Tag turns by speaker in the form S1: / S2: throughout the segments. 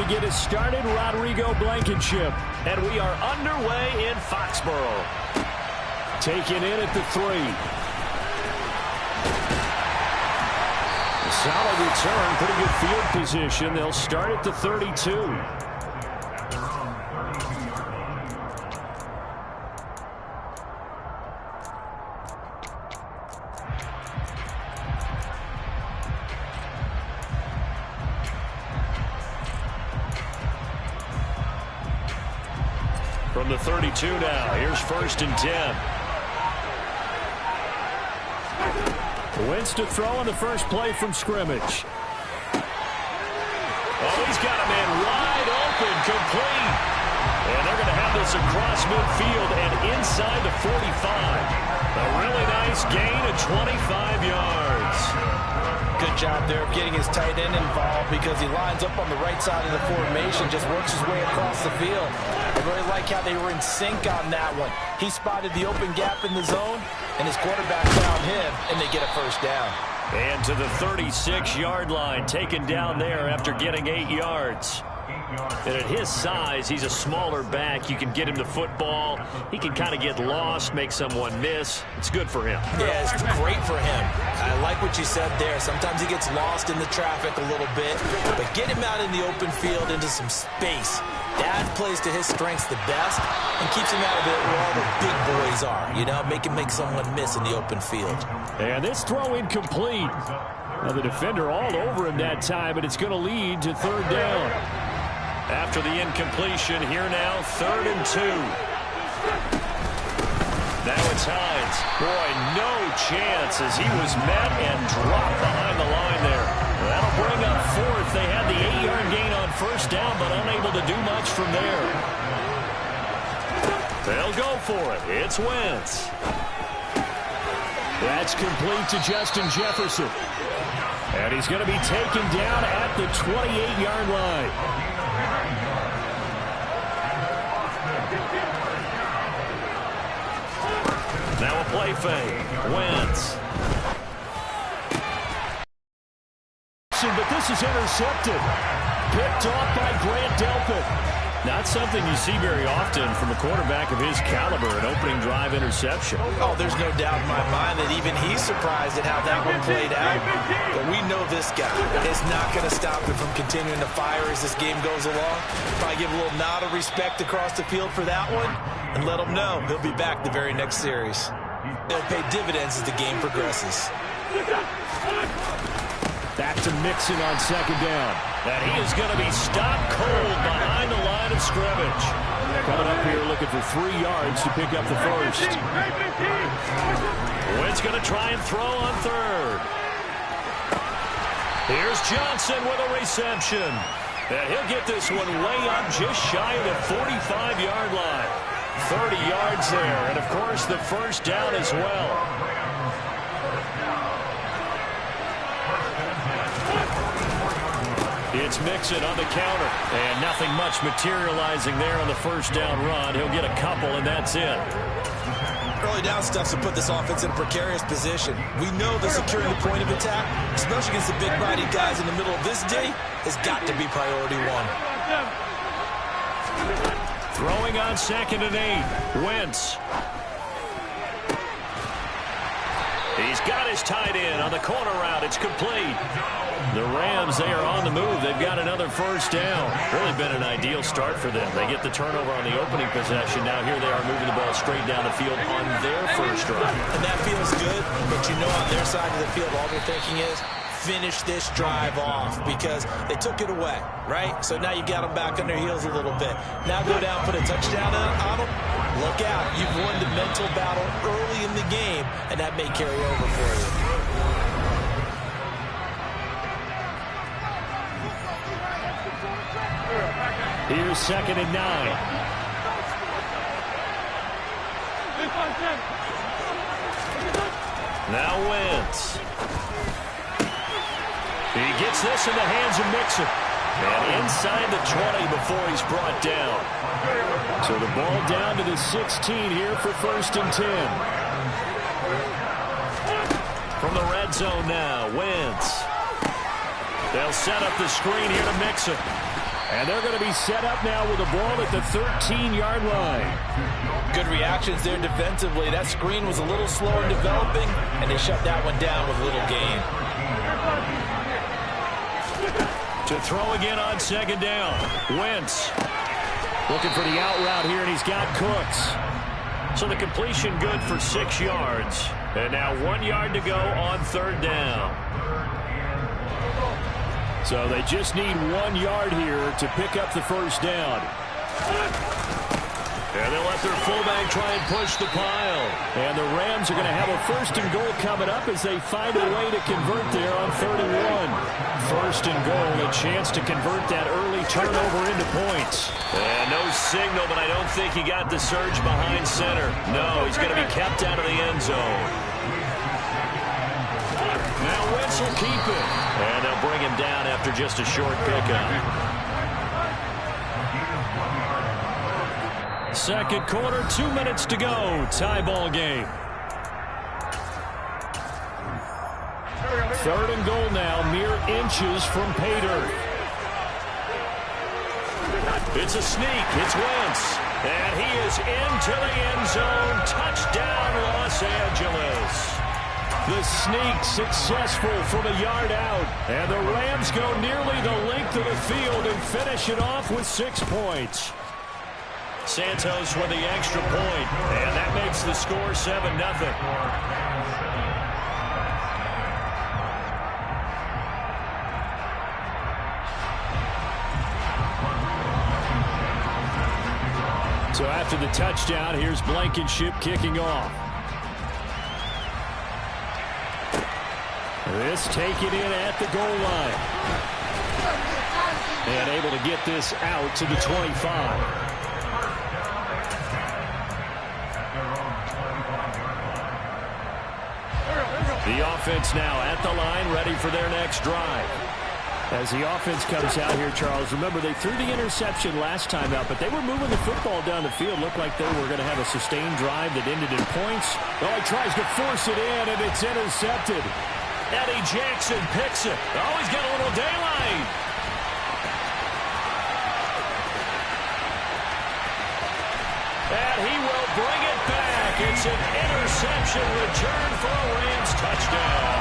S1: to get us started, Rodrigo Blankenship. And we are underway in Foxborough. Taken in at the 3. Solid return, pretty good field position. They'll start at the 32. From the 32 now, here's 1st and 10. Wentz to throw on the first play from scrimmage. Oh, he's got a man wide open, complete. And they're going to have this across midfield and inside the 45. A really nice gain of 25 yards.
S2: Good job there of getting his tight end involved because he lines up on the right side of the formation, just works his way across the field. I really like how they were in sync on that one. He spotted the open gap in the zone, and his quarterback found him, and they get a first down.
S1: And to the 36-yard line, taken down there after getting 8 yards. And at his size, he's a smaller back. You can get him the football. He can kind of get lost, make someone miss. It's good for him.
S2: Yeah, it's great for him. I like what you said there. Sometimes he gets lost in the traffic a little bit, but get him out in the open field into some space. That plays to his strengths the best and keeps him out of it where all the big boys are. You know, make him make someone miss in the open field.
S1: And this throw incomplete. Now the defender all over him that time, but it's going to lead to 3rd down. After the incompletion, here now, 3rd and 2. Now it's Hines. Boy, no chance as he was met and dropped behind the line there. That'll bring up 4th. They had the 8-yard gain on 1st down, but unable to do much from there. They'll go for it. It's Wentz. That's complete to Justin Jefferson. And he's going to be taken down at the 28-yard line. Now a play fake. Wentz. But this is intercepted. Picked off by Grant Delpit. Not something you see very often from a quarterback of his caliber, an opening drive interception.
S2: Oh, there's no doubt in my mind that even he's surprised at how that one played out. But we know this guy is not going to stop him from continuing to fire as this game goes along. Probably give a little nod of respect across the field for that one and let him know he'll be back the very next series. They'll pay dividends as the game progresses.
S1: Back to Mixon on 2nd down. And he is going to be stopped cold behind the line of scrimmage. Coming up here looking for 3 yards to pick up the first. Wentz going to try and throw on 3rd. Here's Johnson with a reception. And he'll get this one way up just shy of the 45-yard line. 30 yards there. And, of course, the first down as well. It's Mixon on the counter. And nothing much materializing there on the first down run. He'll get a couple, and that's it.
S2: Early down stuff to put this offense in a precarious position. We know that securing the point of attack, especially against the big-bodied guys in the middle of this day, has got to be priority 1.
S1: Throwing on 2nd and 8. Wentz. He's got his tight end on the corner route. It's complete. The Rams, they are on the move. They've got another first down. Really been an ideal start for them. They get the turnover on the opening possession. Now here they are moving the ball straight down the field on their first drive.
S2: And that feels good, but you know on their side of the field, all they're thinking is finish this drive off because they took it away, right? So now you got them back on their heels a little bit. Now go down, put a touchdown on them. Look out. You've won the mental battle early in the game, and that may carry over for you.
S1: Here's 2nd and 9. Now Wentz. He gets this in the hands of Mixon. And inside the 20 before he's brought down. So the ball down to the 16 here for 1st and 10. From the red zone now, Wentz. They'll set up the screen here to Mixon.
S3: And they're going to be set up now with the ball at the 13-yard line.
S2: Good reactions there defensively. That screen was a little slow in developing, and they shut that one down with a little gain.
S1: To throw again on second down. Wentz looking for the out route here, and he's got Cooks. So the completion good for 6 yards. And now 1 yard to go on third down. So they just need 1 yard here to pick up the first down. And they'll let their fullback try and push the pile. And the Rams are going to have a first and goal coming up as they find a way to convert there on 3rd and 1. First and goal, a chance to convert that early turnover into points. And no signal, but I don't think he got the surge behind center. No, he's going to be kept out of the end zone. Now Wentz will keep it. And they'll bring him down after just a short pickup. Second quarter, 2 minutes to go. Tie ball game. 3rd and goal now, mere inches from pay dirt. It's a sneak. It's Wentz. And he is into the end zone. Touchdown, Los Angeles. The sneak successful from a yard out. And the Rams go nearly the length of the field and finish it off with 6 points. Santos with the extra point, and that makes the score 7-0. So after the touchdown, here's Blankenship kicking off. This taken in at the goal line. And able to get this out to the 25. The offense now at the line, ready for their next drive. As the offense comes out here, Charles, remember they threw the interception last time out, but they were moving the football down the field. Looked like they were going to have a sustained drive that ended in points. Oh, he tries to force it in, and it's intercepted. Eddie Jackson picks it. Oh, he's got a little daylight. And he will bring it back. It's an interception return for a Rams touchdown.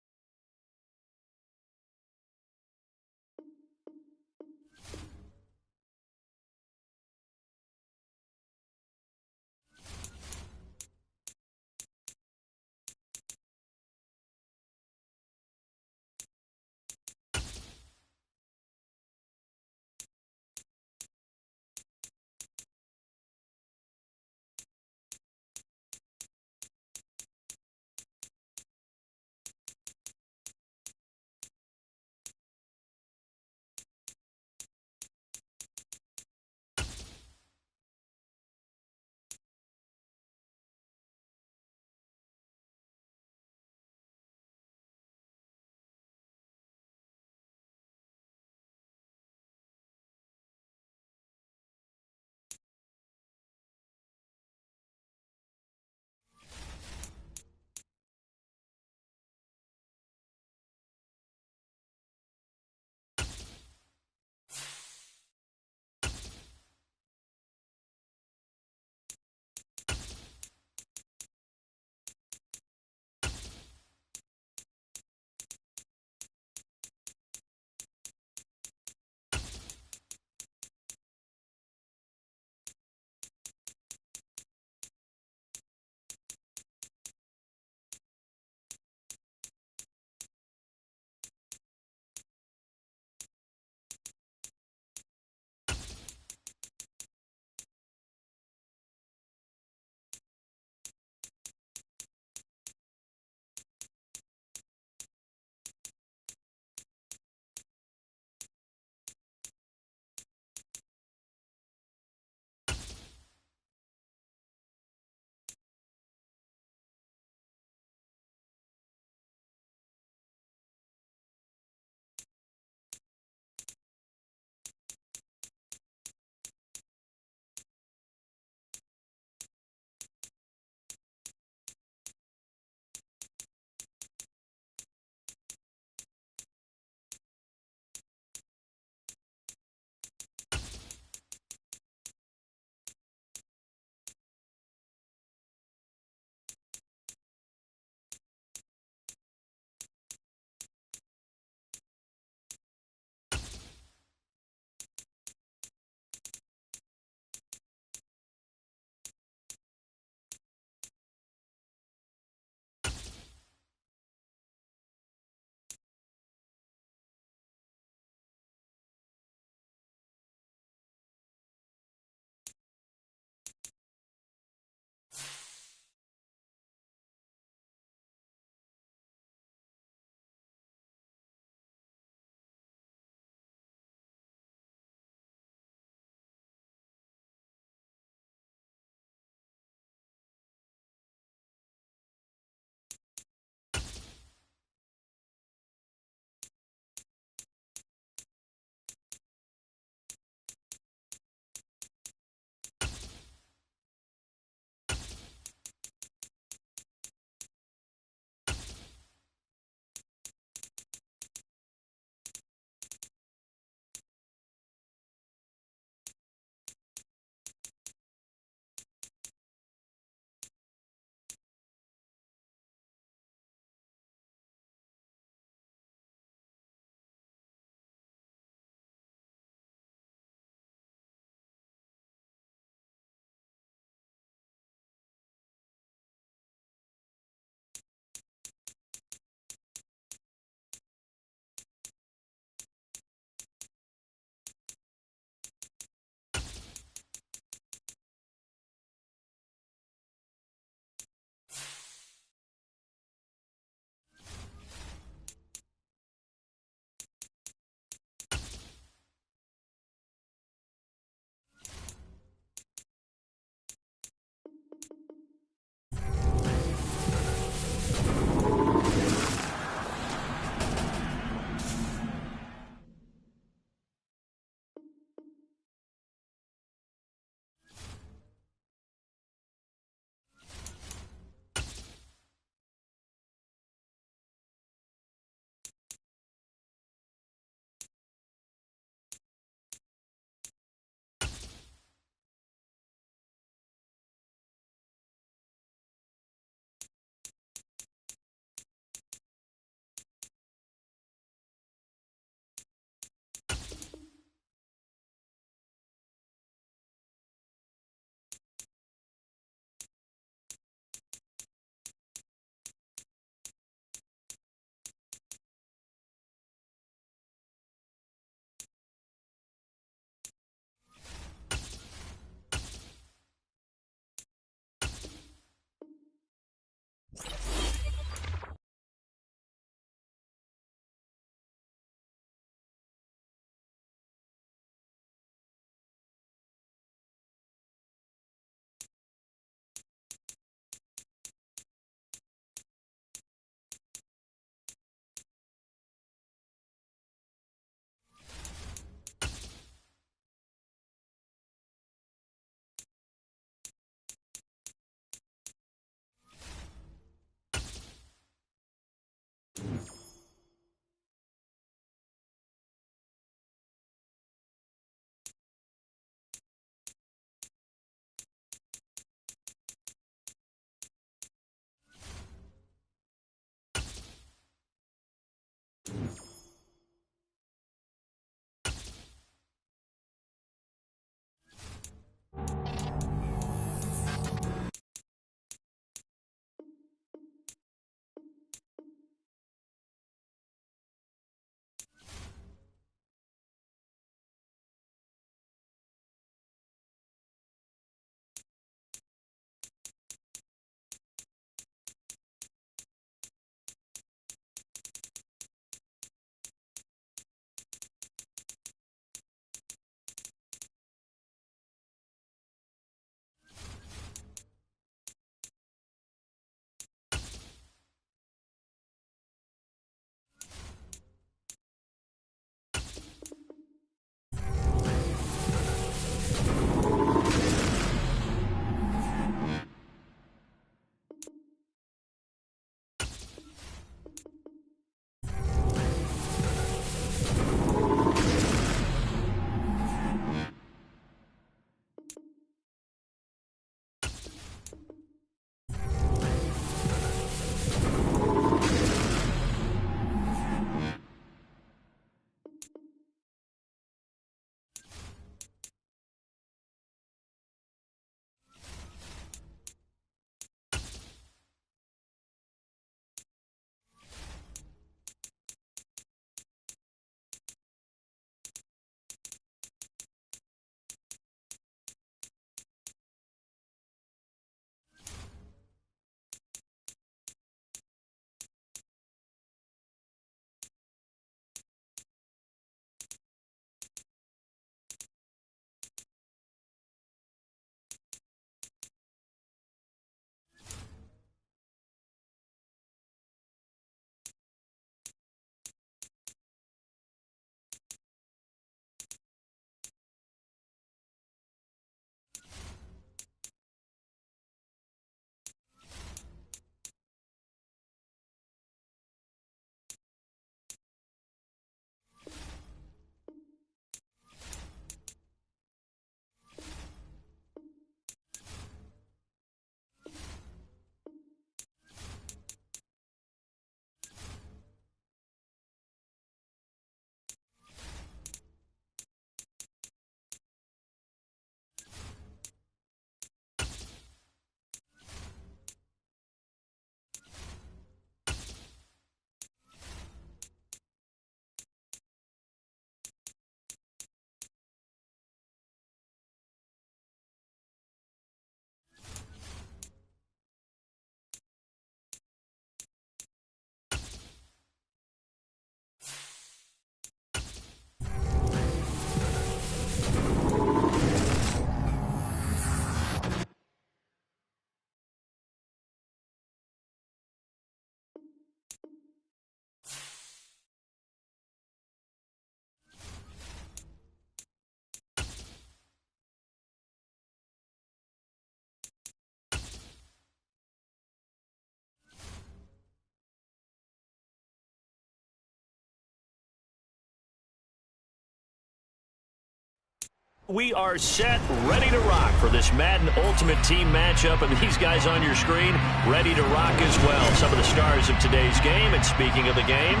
S1: We are set, ready to rock for this Madden Ultimate Team matchup, and these guys on your screen ready to rock as well. Some of the stars of today's game, and speaking of the game,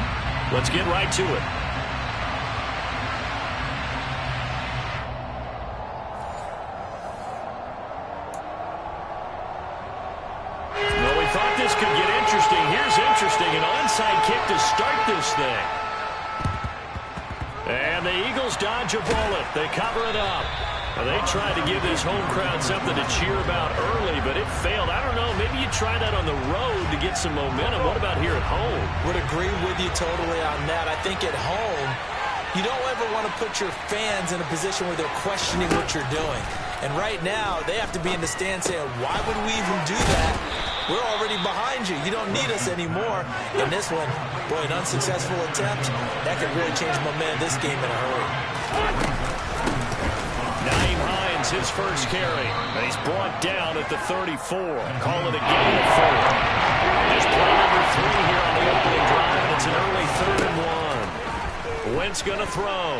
S1: let's get right to it. Well, we thought this could get interesting. Here's interesting, an onside kick to start this thing. And the Eagles dodge a bullet. They cover it up. Well, they tried to give this home crowd something to cheer about early, but it failed. I don't know. Maybe you try that on the road to get some momentum. What about here at home?
S2: Would agree with you totally on that. I think at home, you don't ever want to put your fans in a position where they're questioning what you're doing. And right now, they have to be in the stand saying, why would we even do that? We're already behind you. You don't need us anymore. In this one, boy, an unsuccessful attempt, that could really change momentum of this game in a hurry.
S1: Naeem Hines, his first carry. And he's brought down at the 34. Call it a gain of 4. Just play number 3 here on the opening drive, and it's an early 3rd and 1. Wentz going to throw.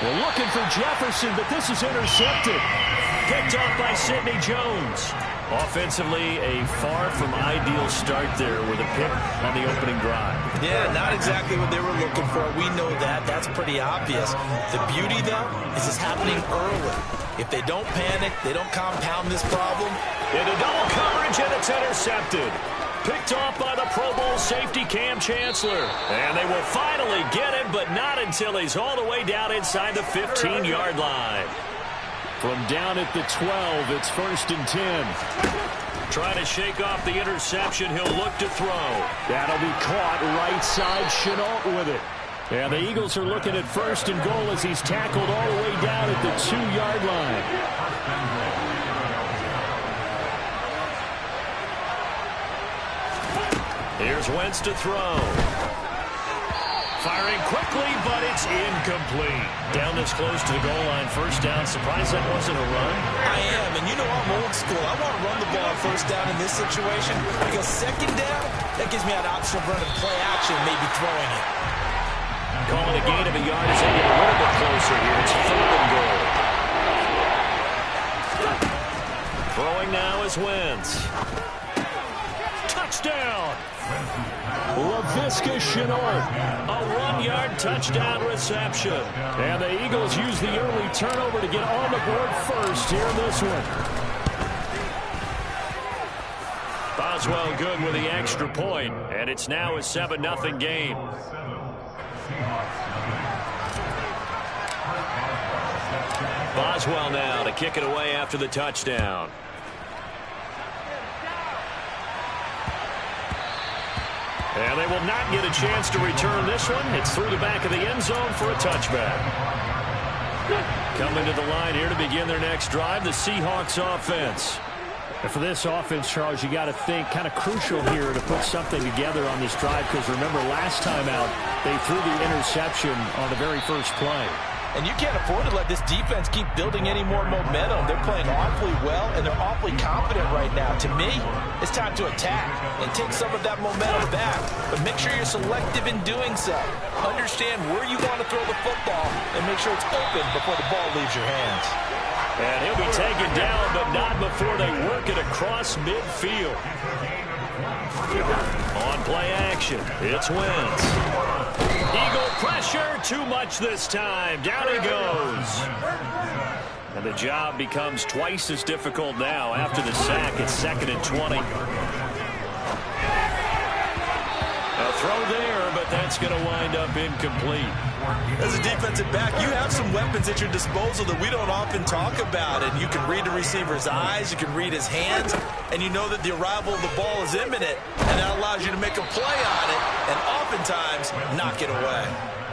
S3: Well, looking for Jefferson, but this is intercepted.
S1: Picked up by Sidney Jones. Offensively, a far from ideal start there with a pick on the opening drive.
S2: Yeah, not exactly what they were looking for. We know that. That's pretty obvious. The beauty, though, is it's happening early. If they don't panic, they don't compound this problem.
S1: Into double coverage, and it's intercepted. Picked off by the Pro Bowl safety Cam Chancellor. And they will finally get him, but not until he's all the way down inside the 15-yard line. From down at the 12, it's 1st and 10. Trying to shake off the interception. He'll look to throw.
S3: That'll be caught right side. Chenault with it. And the Eagles are looking at 1st and goal as he's tackled all the way down at the 2-yard line.
S1: Here's Wentz to throw. Firing quickly, but it's incomplete. Down this close to the goal line, 1st down. Surprised that wasn't a run?
S2: I am, and you know I'm old school. I want to run the ball 1st down in this situation because 2nd down, that gives me an option of running play action, maybe throwing it.
S1: Calling a gain of a yard as they get a little bit closer here. It's 3rd and goal. Throwing now is Wentz. Touchdown!
S3: LaVisca Chenault.
S1: A 1-yard touchdown reception.
S3: And the Eagles use the early turnover to get on the board first here in this one.
S1: Boswell good with the extra point, and it's now a 7-0 game. Boswell now to kick it away after the touchdown. And they will not get a chance to return this one. It's through the back of the end zone for a touchback. Coming to the line here to begin their next drive, the Seahawks offense.
S3: And for this offense, Charles, you got to think kind of crucial here to put something together on this drive because remember last time out, they threw the interception on the very first play.
S2: And you can't afford to let this defense keep building any more momentum. They're playing awfully well, and they're awfully confident right now. To me, it's time to attack and take some of that momentum back. But make sure you're selective in doing so. Understand where you want to throw the football and make sure it's open before the ball leaves your hands.
S1: And he'll be taken down, but not before they work it across midfield. On play action, it's Wentz. Eagle pressure, too much this time. Down he goes. And the job becomes twice as difficult now after the sack. It's 2nd and 20. A throw there, but that's going to wind up incomplete.
S2: As a defensive back, you have some weapons at your disposal that we don't often talk about. And you can read the receiver's eyes, you can read his hands, and you know that the arrival of the ball is imminent. And that allows you to make a play on it and oftentimes knock it away.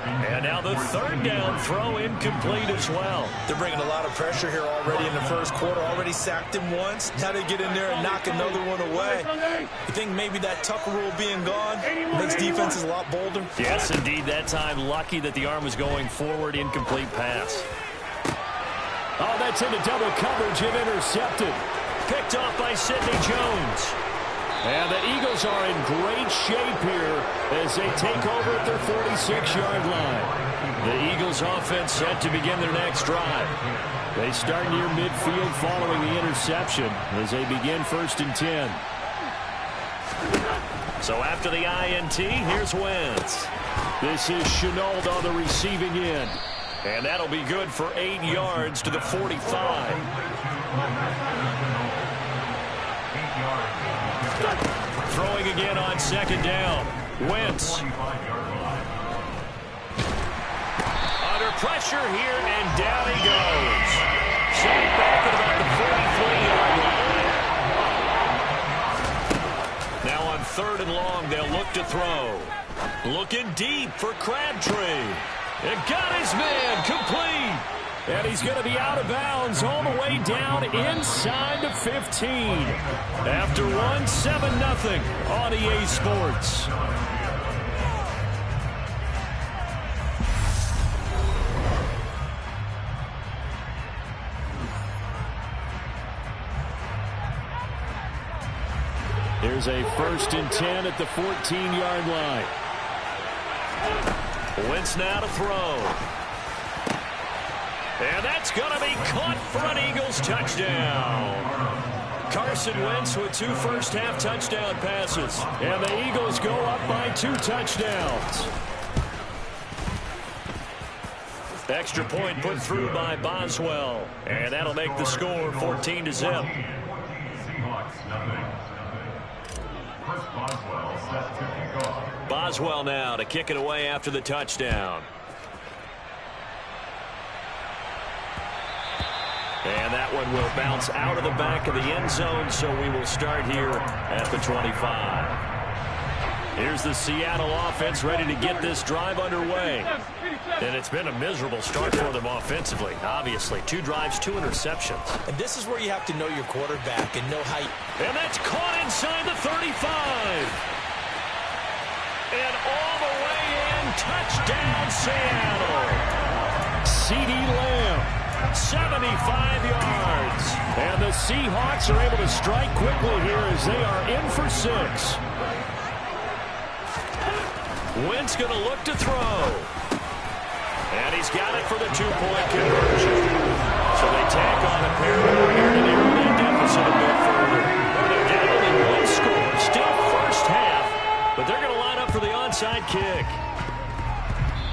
S1: And now the 3rd down throw incomplete as well.
S2: They're bringing a lot of pressure here already in the 1st quarter. Already sacked him once. Now they get in there and knock another one away. You think maybe that Tucker rule being gone makes defenses a lot bolder?
S1: Yes, indeed. That time lucky that the arm was going forward. Incomplete pass.
S3: Oh, that's into double coverage and intercepted.
S1: Picked off by Sidney Jones.
S3: And the Eagles are in great shape here as they take over at their 46-yard line.
S1: The Eagles offense set to begin their next drive.
S3: They start near midfield following the interception as they begin 1st and 10.
S1: So after the INT, here's Wentz.
S3: This is Chenault on the receiving end.
S1: And that'll be good for 8 yards to the 45. Throwing again on 2nd down. Wentz. Under pressure here, and down he goes. Sacked back at about the 43-yard line. Now on 3rd and long, they'll look to throw. Looking deep for Crabtree. And got his man complete.
S3: And he's going to be out of bounds all the way down inside the 15.
S1: After one, 7-0 on EA Sports.
S3: Here's a 1st and 10 at the 14-yard line.
S1: Wentz now to throw. And that's going to be caught for an Eagles touchdown. Carson Wentz with 2 first-half touchdown passes.
S3: And the Eagles go up by 2 touchdowns.
S1: Extra point put through by Boswell. And that'll make the score 14-0. Boswell now to kick it away after the touchdown. And that one will bounce out of the back of the end zone, so we will start here at the 25. Here's the Seattle offense ready to get this drive underway. And it's been a miserable start for them offensively, obviously. 2 drives, 2 interceptions.
S2: And this is where you have to know your quarterback and know how you...
S1: And that's caught inside the 35. And all the way in, touchdown Seattle.
S3: CeeDee Lamb,
S1: 75 yards.
S3: And the Seahawks are able to strike quickly here as they are in for 6.
S1: Wentz going to look to throw. And he's got it for the 2-point conversion. So they tack on a pair more here to narrow that deficit a bit further. Well, they're down only 1 score. Still first half. But they're going to line up for the onside kick.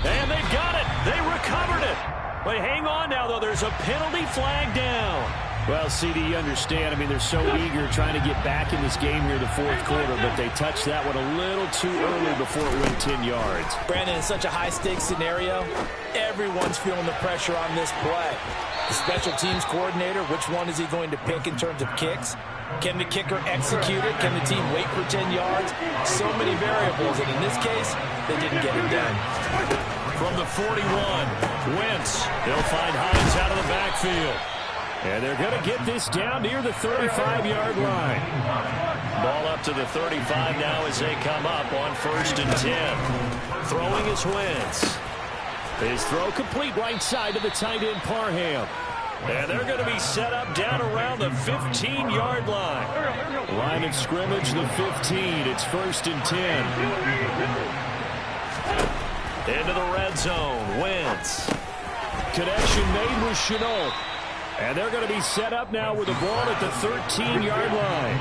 S1: And they've got it. They recovered it. But hang on now, though. There's a penalty flag down.
S3: Well, CD, you understand. I mean, they're so eager trying to get back in this game here in the 4th quarter, but they touched that one a little too early before it went 10 yards.
S2: Brandon, in such a high-stakes scenario, everyone's feeling the pressure on this play. The special teams coordinator, which one is he going to pick in terms of kicks? Can the kicker execute it? Can the team wait for 10 yards? So many variables, and in this case, they didn't get it done.
S1: From the 41, Wentz. They'll find Hines out of the backfield.
S3: And they're going to get this down near the 35-yard line.
S1: Ball up to the 35 now as they come up on 1st and 10. Throwing is Wentz.
S3: His throw complete right side to the tight end Parham.
S1: And they're going to be set up down around the 15-yard line.
S3: Line of scrimmage, the 15. It's 1st and 10.
S1: Into the red zone, Wentz.
S3: Connection made with Chenault. And they're going to be set up now with the ball at the 13-yard line.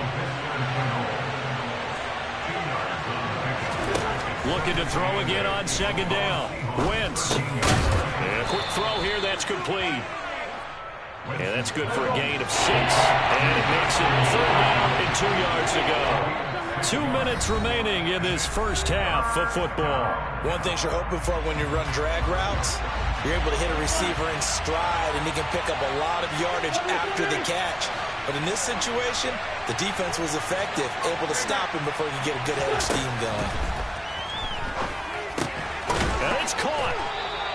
S1: Looking to throw again on 2nd down. Wentz. And a quick throw here, that's complete. And that's good for a gain of 6. And it makes it 3rd down and 2 yards to go. 2 minutes remaining in this first half of football.
S2: One thing you're hoping for when you run drag routes, you're able to hit a receiver in stride, and he can pick up a lot of yardage after the catch. But in this situation, the defense was effective, able to stop him before he could get a good head of steam going.
S1: And it's caught.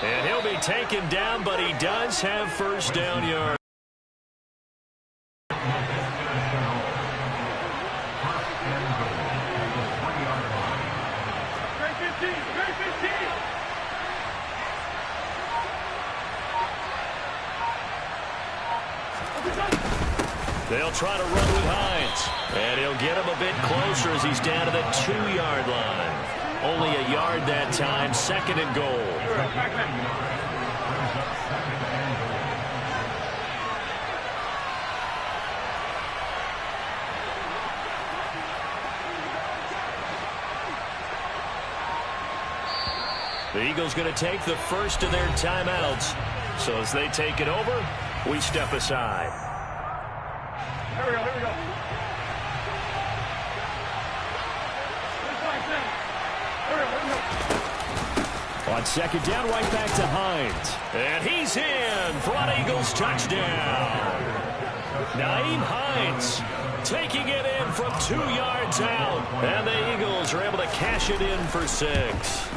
S1: And he'll be taken down, but he does have 1st down yards. They'll try to run with Hines. And he'll get him a bit closer as he's down to the 2-yard line. Only a yard that time, 2nd and goal. The Eagles going to take the first of their timeouts. So as they take it over, we step aside.
S4: Here we go, here we go.
S3: On 2nd down, right back to Hines.
S1: And he's in for an Eagles touchdown. Nyheim Hines taking it in from 2 yards out. And the Eagles are able to cash it in for 6.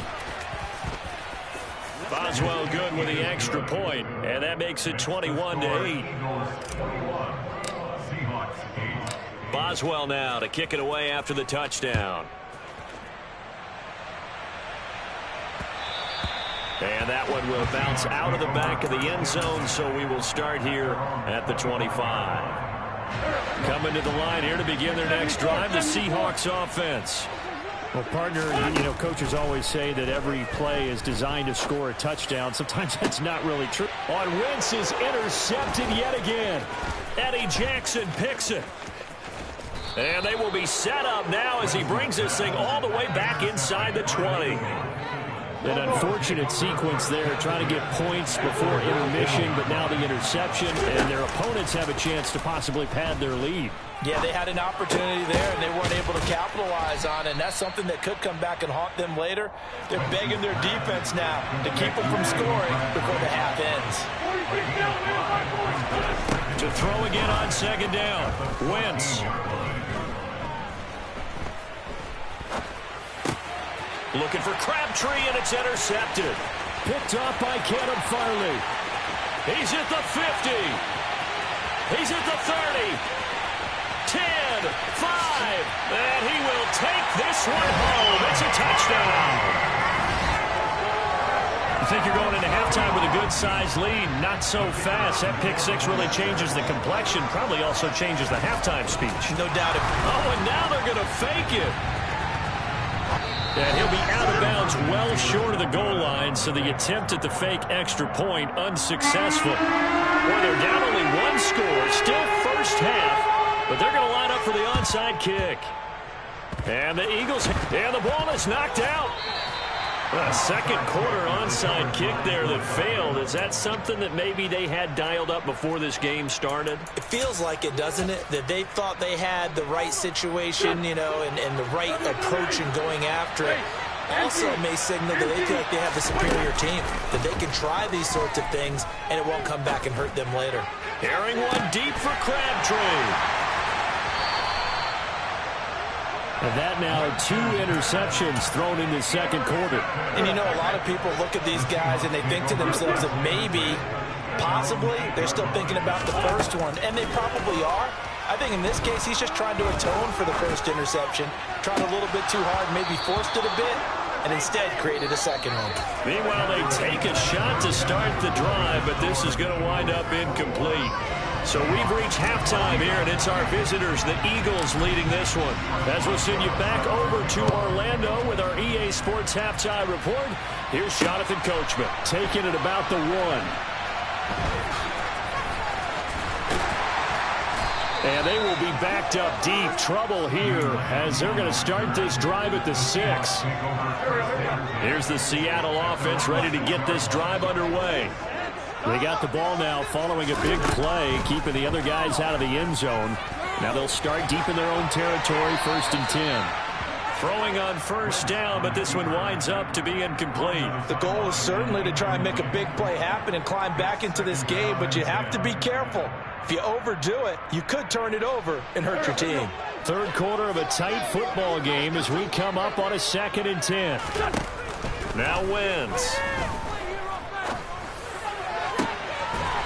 S1: Boswell good with the extra point, and that makes it 21-8. Boswell now to kick it away after the touchdown. And that one will bounce out of the back of the end zone, so we will start here at the 25. Coming to the line here to begin their next drive, the Seahawks offense.
S3: Well, partner, you know, coaches always say that every play is designed to score a touchdown. Sometimes that's not really true.
S1: On Wentz is intercepted yet again. Eddie Jackson picks it. And they will be set up now as he brings this thing all the way back inside the 20.
S3: An unfortunate sequence there, trying to get points before intermission, but now the interception, and their opponents have a chance to possibly pad their lead.
S2: Yeah, they had an opportunity there, and they weren't able to capitalize on it, and that's something that could come back and haunt them later. They're begging their defense now to keep them from scoring before the half ends.
S1: To throw again on second down, Wentz. Looking for Crabtree, and it's intercepted.
S3: Picked off by Caleb Farley.
S1: He's at the 50. He's at the 30. 10, 5, and he will take this one home. It's a touchdown. You think you're going into halftime with a good-sized lead? Not so fast. That pick six really changes the complexion, probably also changes the halftime speech.
S2: No doubt.
S1: Oh, and now they're going to fake it. And he'll be out of bounds well short of the goal line, so the attempt at the fake extra point unsuccessful. Well, they're down only one score, still first half, but they're going to line up for the onside kick. And the Eagles, and the ball is knocked out. A second quarter onside kick there that failed. Is that something that maybe they had dialed up before this game started?
S2: It feels like it, doesn't it? That they thought they had the right situation, you know, and the right approach in going after it. Also may signal that they feel like they have the superior team, that they can try these sorts of things, and it won't come back and hurt them later.
S1: Airing one deep for Crabtree.
S3: And that now 2 interceptions thrown in the second quarter.
S2: And you know, a lot of people look at these guys and they think to themselves that maybe, possibly, they're still thinking about the first one. And they probably are. I think in this case, he's just trying to atone for the first interception. Tried a little bit too hard, maybe forced it a bit, and instead created a second one.
S1: Meanwhile, they take a shot to start the drive, but this is going to wind up incomplete. So we've reached halftime here, and it's our visitors, the Eagles, leading this one. As we'll send you back over to Orlando with our EA Sports Halftime Report, here's Jonathan Coachman.
S3: Taking it about the 1. And they will be backed up deep. Trouble here as they're going to start this drive at the 6.
S1: Here's the Seattle offense ready to get this drive underway.
S3: They got the ball now following a big play, keeping the other guys out of the end zone. Now they'll start deep in their own territory, 1st and 10.
S1: Throwing on first down, but this one winds up to be incomplete.
S2: The goal is certainly to try and make a big play happen and climb back into this game, but you have to be careful. If you overdo it, you could turn it over and hurt your team.
S3: Third quarter of a tight football game as we come up on a 2nd and 10.
S1: Now Wentz.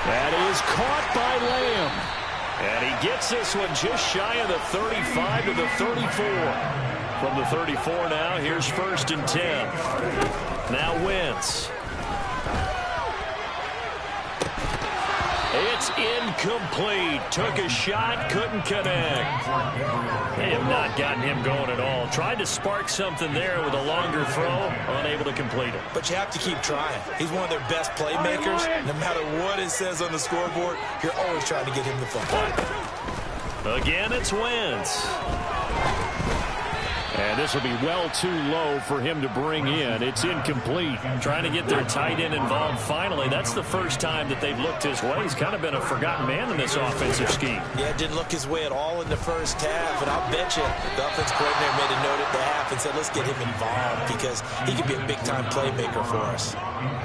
S3: That is caught by Lamb.
S1: And he gets this one just shy of the 35 to the 34. From the 34 now, here's 1st and 10. Now Wentz. It's incomplete. Took a shot, couldn't connect. They have not gotten him going at all. Tried to spark something there with a longer throw, unable to complete it.
S2: But you have to keep trying. He's one of their best playmakers. No matter what it says on the scoreboard, you're always trying to get him the football.
S1: Again, it's Wentz.
S3: And this will be well too low for him to bring in. It's incomplete.
S1: Trying to get their tight end involved finally. That's the first time that they've looked his way. He's kind of been a forgotten man in this offensive scheme.
S2: Yeah, didn't look his way at all in the first half. And I'll bet you the offense coordinator made a note at the half and said, let's get him involved because he could be a big-time playmaker for us.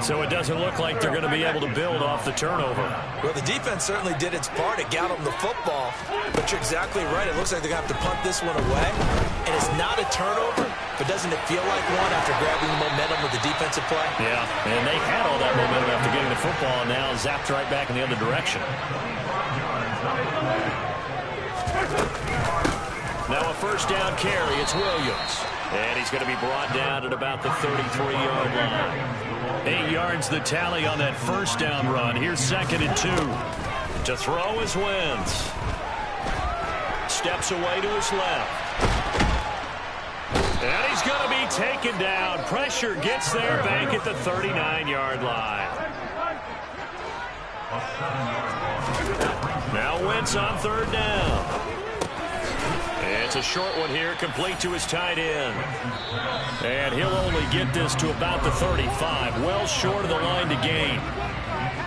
S1: So it doesn't look like they're going to be able to build off the turnover.
S2: Well, the defense certainly did its part. It got them the football. But you're exactly right. It looks like they're going to have to punt this one away. And it's not a turnover, but doesn't it feel like one after grabbing the momentum with the defensive play?
S1: Yeah, and they had all that momentum after getting the football, and now zapped right back in the other direction. Now a first down carry. It's Williams. And he's going to be brought down at about the 33-yard line. 8 yards the tally on that first down run. Here's 2nd and 2. To throw is Wentz. Steps away to his left. And he's going to be taken down. Pressure gets there back at the 39-yard line. Now Wentz on 3rd down. It's a short one here, complete to his tight end. And he'll only get this to about the 35, well short of the line to gain.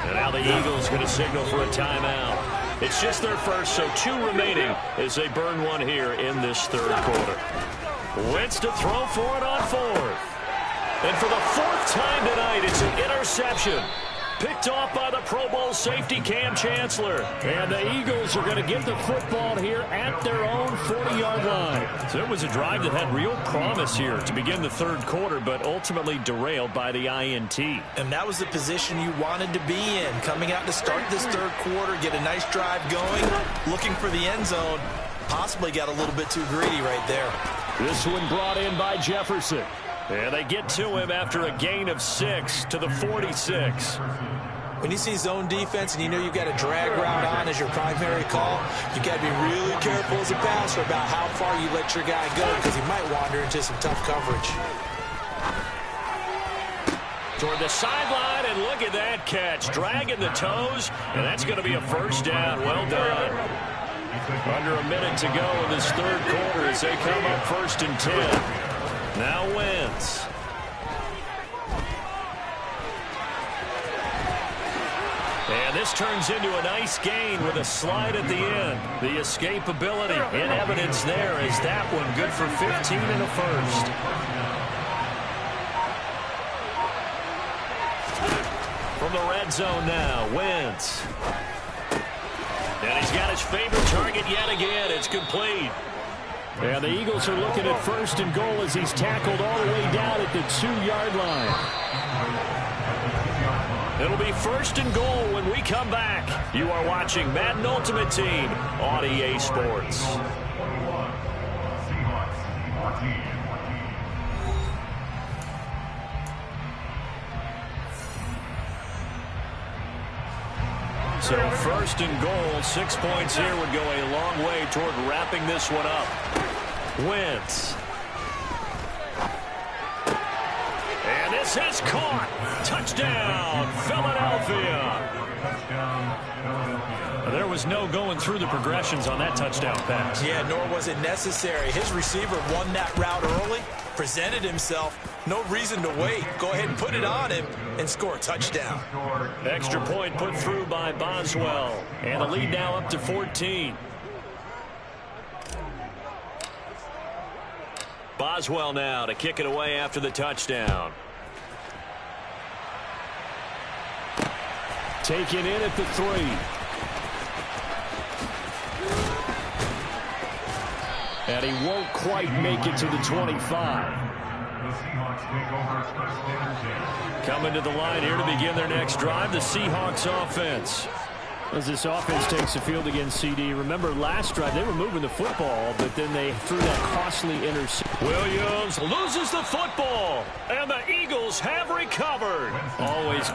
S1: And now the Eagles going to signal for a timeout. It's just their first, so 2 remaining as they burn one here in this third quarter. Wentz to throw for it on 4th. And for the 4th time tonight, it's an interception. Picked off by the Pro Bowl safety Cam Chancellor.
S3: And the Eagles are going to get the football here at their own 40-yard line.
S1: So it was a drive that had real promise here to begin the third quarter, but ultimately derailed by the INT.
S2: And that was the position you wanted to be in. Coming out to start this third quarter, get a nice drive going, looking for the end zone. Possibly got a little bit too greedy right there.
S3: This one brought in by Jefferson.
S1: And they get to him after a gain of 6 to the 46.
S2: When you see zone defense and you know you've got a drag route on as your primary call, you got to be really careful as a passer about how far you let your guy go because he might wander into some tough coverage.
S1: Toward the sideline, and look at that catch. Dragging the toes, and that's going to be a first down. Well done. Under a minute to go in this third quarter as they come up 1st and 10. Now Wentz. And this turns into a nice gain with a slide at the end. The escapability in evidence there as that one good for 15 and a first. From the red zone now, Wentz. And he's got his favorite target yet again. It's complete.
S3: And the Eagles are looking at 1st and goal as he's tackled all the way down at the 2-yard line.
S1: It'll be 1st and goal when we come back. You are watching Madden Ultimate Team on EA Sports. So 1st and goal, 6 points here would go a long way toward wrapping this one up. Wentz. And this is caught. Touchdown, Philadelphia. There was no going through the progressions on that touchdown pass.
S2: Yeah, nor was it necessary. His receiver won that route early, presented himself. No reason to wait. Go ahead and put it on him and score a touchdown.
S1: Extra point put through by Boswell. And the lead now up to 14. Boswell now to kick it away after the touchdown.
S3: Taken in at the 3. And he won't quite make it to the 25.
S1: Coming to the line here to begin their next drive, the Seahawks offense.
S3: As this offense takes the field against CD, remember last drive they were moving the football, but then they threw that costly interception.
S1: Williams loses the football, and the Eagles have recovered.
S3: Always.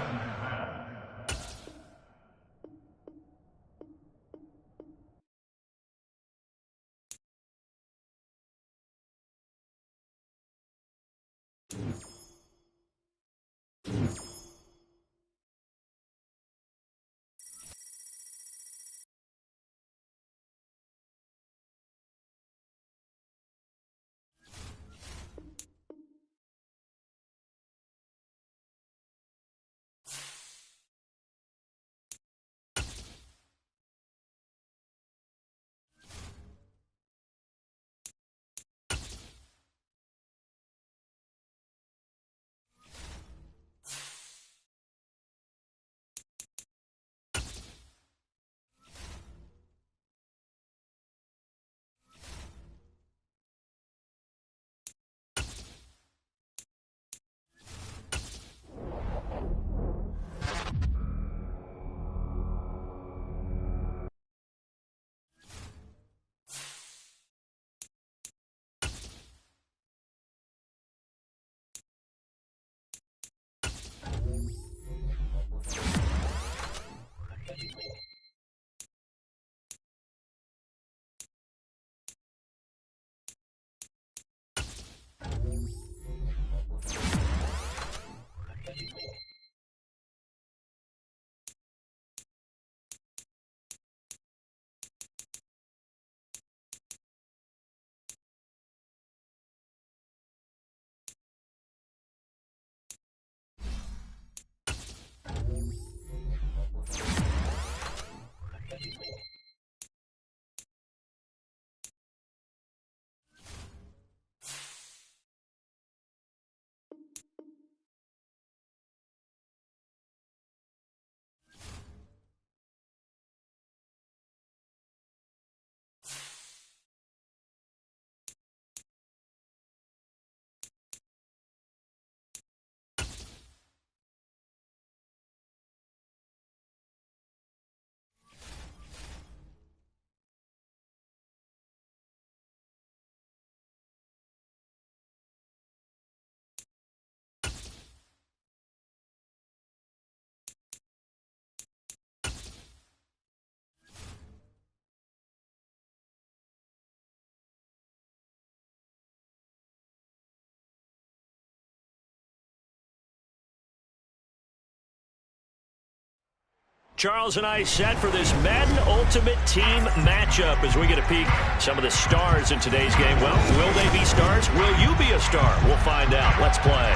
S1: Charles and I set for this Madden Ultimate Team matchup as we get a peek some of the stars in today's game. Well, will they be stars? Will you be a star? We'll find out. Let's play.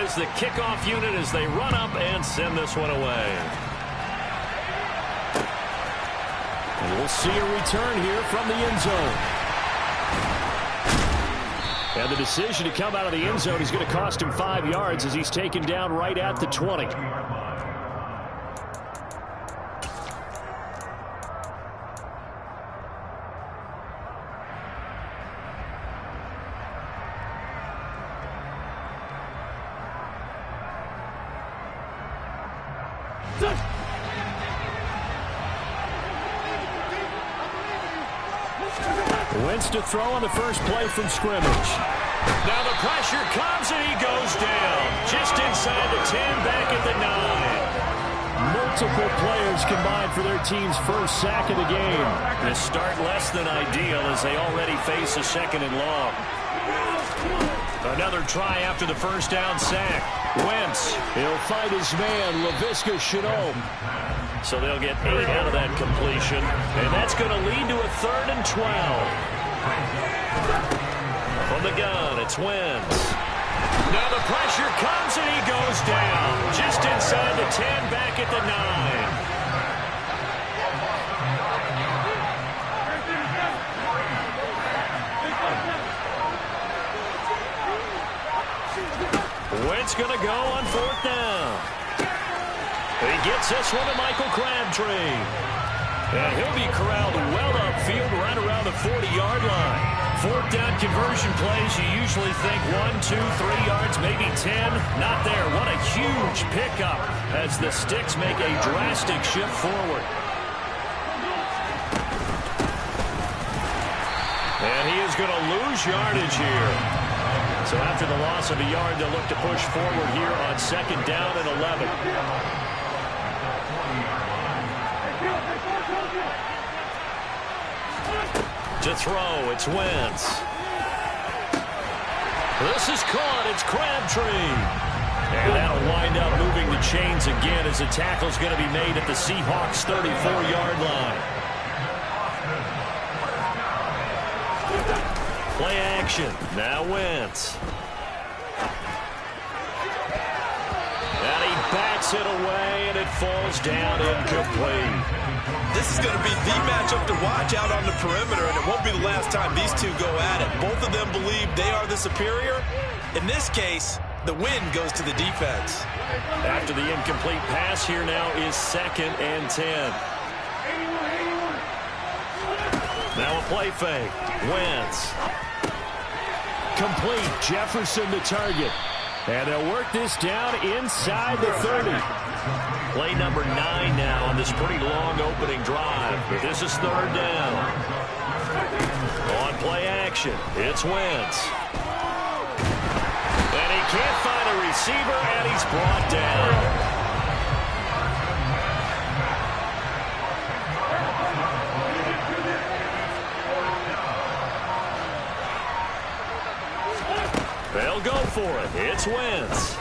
S1: Is the kickoff unit as they run up and send this one away.
S3: And we'll see a return here from the end zone. And the decision to come out of the end zone is going to cost him 5 yards as he's taken down right at the 20. Wentz to throw on the first play from scrimmage.
S1: Now the pressure comes and he goes down. Just inside the 10, back at the 9.
S3: Multiple players combined for their team's first sack of the game.
S1: The start less than ideal as they already face a second and long. Another try after the first down sack. Wentz.
S3: He'll fight his man, Laviska Shenault.
S1: So they'll get 8 out of that completion. And that's going to lead to a 3rd and 12. From the gun, it's Wentz. Now the pressure comes and he goes down. Just inside the 10, back at the 9. Wentz going to go on 4th down. He gets this one to Michael Crabtree. And he'll be corralled well upfield right around the 40-yard line. 4th down conversion plays, you usually think 1, 2, 3 yards, maybe 10. Not there. What a huge pickup as the Sticks make a drastic shift forward. And he is going to lose yardage here. So after the loss of a yard, they'll look to push forward here on 2nd down and 11. To throw, it's Wentz. This is caught, it's Crabtree. And that'll wind up moving the chains again as the tackle's going to be made at the Seahawks' 34-yard line. Play action, now Wentz. And he bats it away, and it falls down incomplete.
S2: This is going to be the matchup to watch out on the perimeter, and it won't be the last time these two go at it. Both of them believe they are the superior. In this case, the win goes to the defense.
S1: After the incomplete pass, here now is 2nd and 10. Now a play fake. Wentz.
S3: Complete. Jefferson the target. And they'll work this down inside the 30.
S1: Play number 9 now on this pretty long opening drive. But this is 3rd down. On play action, it's Wentz. And he can't find a receiver, and he's brought down. They'll go for it. It's Wentz.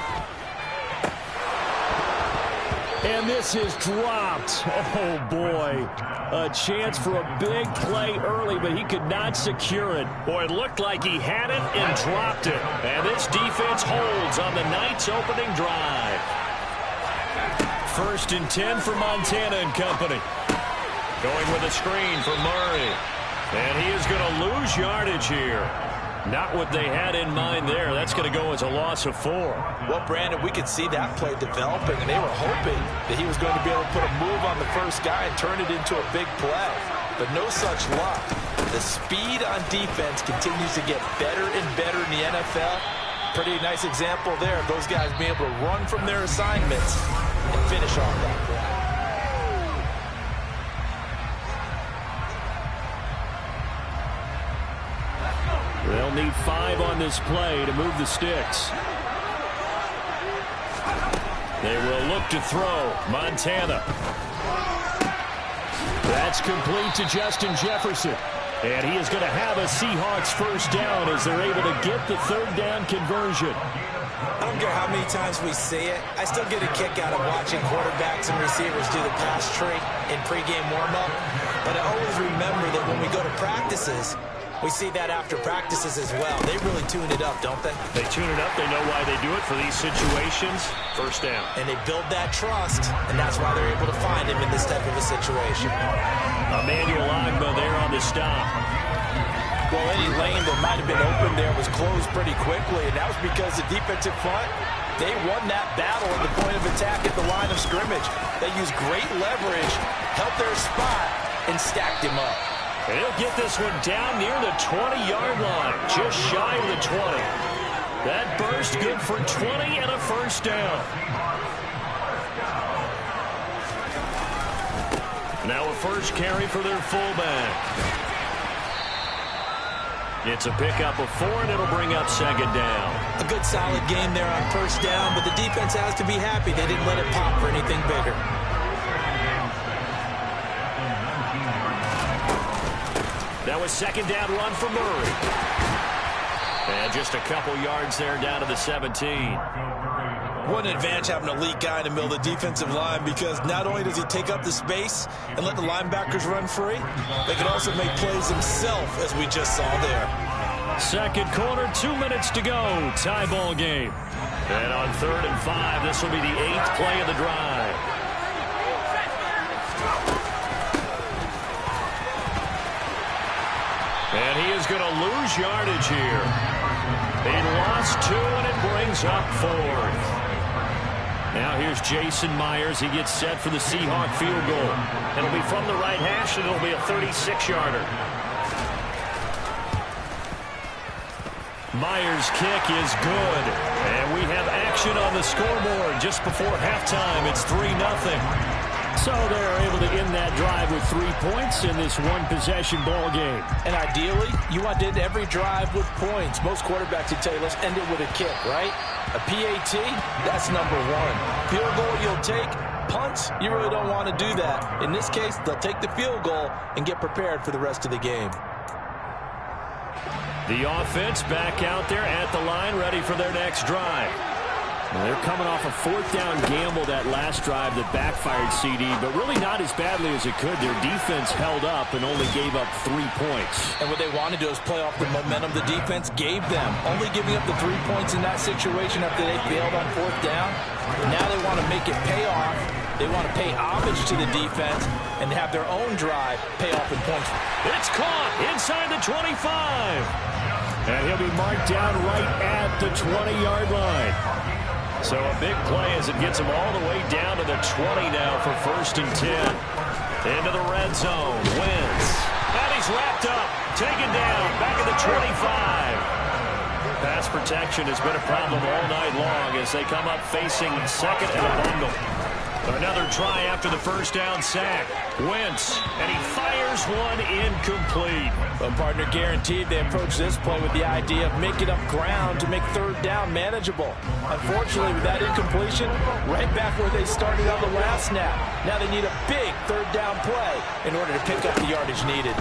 S3: And this is dropped. Oh, boy. A chance for a big play early, but he could not secure it.
S1: Boy, it looked like he had it and dropped it. And this defense holds on the night's opening drive. 1st and 10 for Montana and company. Going with a screen for Murray. And he is going to lose yardage here. Not what they had in mind there. That's going to go as a loss of 4.
S2: Well, Brandon, we could see that play developing, and they were hoping that he was going to be able to put a move on the first guy and turn it into a big play. But no such luck. The speed on defense continues to get better and better in the NFL. Pretty nice example there of those guys being able to run from their assignments and finish off that play.
S3: They'll need 5 on this play to move the Sticks.
S1: They will look to throw. Montana. That's complete to Justin Jefferson. And he is going to have a Seahawks first down as they're able to get the third down conversion.
S2: I don't care how many times we see it. I still get a kick out of watching quarterbacks and receivers do the pass tree in pregame warm-up. But I always remember that when we go to practices, we see that after practices as well. They really tune it up, don't they?
S1: They tune it up. They know why they do it for these situations. First down.
S2: And they build that trust, and that's why they're able to find him in this type of a situation.
S1: Emmanuel Ogbah there on the stop.
S2: Well, any lane that might have been open there was closed pretty quickly, and that was because the defensive front, they won that battle at the point of attack at the line of scrimmage. They used great leverage, held their spot, and stacked him up.
S1: And he'll get this one down near the 20-yard line, just shy of the 20. That burst good for 20 and a first down. Now a first carry for their fullback. It's a pickup of 4, and it'll bring up second down.
S2: A good solid game there on first down, but the defense has to be happy they didn't let it pop for anything bigger.
S1: That was second down run for Murray. And just a couple yards there down to the 17.
S2: What an advantage having a elite guy in the middle of the defensive line, because not only does he take up the space and let the linebackers run free, they can also make plays himself, as we just saw there.
S1: Second quarter, 2 minutes to go. Tie ball game. And on 3rd and 5, this will be the 8th play of the drive. And he is going to lose yardage here. He lost 2, and it brings up 4th. Now here's Jason Myers. He gets set for the Seahawk field goal. It'll be from the right hash, and it'll be a 36-yarder. Myers' kick is good. And we have action on the scoreboard just before halftime. It's 3-0.
S3: So they're able to end that drive with 3 points in this one-possession ball game.
S2: And ideally, you want to end every drive with points. Most quarterbacks would tell you, let's end it with a kick, right? A PAT, that's number 1. Field goal you'll take. Punts, you really don't want to do that. In this case, they'll take the field goal and get prepared for the rest of the game.
S1: The offense back out there at the line, ready for their next drive.
S3: Well, they're coming off a 4th down gamble that last drive that backfired, CD, but really not as badly as it could. Their defense held up and only gave up 3 points.
S2: And what they want to do is play off the momentum the defense gave them. Only giving up the 3 points in that situation after they failed on 4th down. Now they want to make it pay off. They want to pay homage to the defense and have their own drive pay off in points.
S1: It's caught inside the 25.
S3: And he'll be marked down right at the 20-yard line.
S1: So a big play as it gets him all the way down to the 20 now for 1st and 10. Into the red zone. Wins. And he's wrapped up. Taken down. Back at the 25. Pass protection has been a problem all night long as they come up facing second and a bundle. Another try after the first down sack. Wentz, and he fires one incomplete.
S2: Well, partner, guaranteed they approach this play with the idea of making up ground to make 3rd down manageable. Unfortunately, with that incompletion, right back where they started on the last snap. Now they need a big 3rd down play in order to pick up the yardage needed.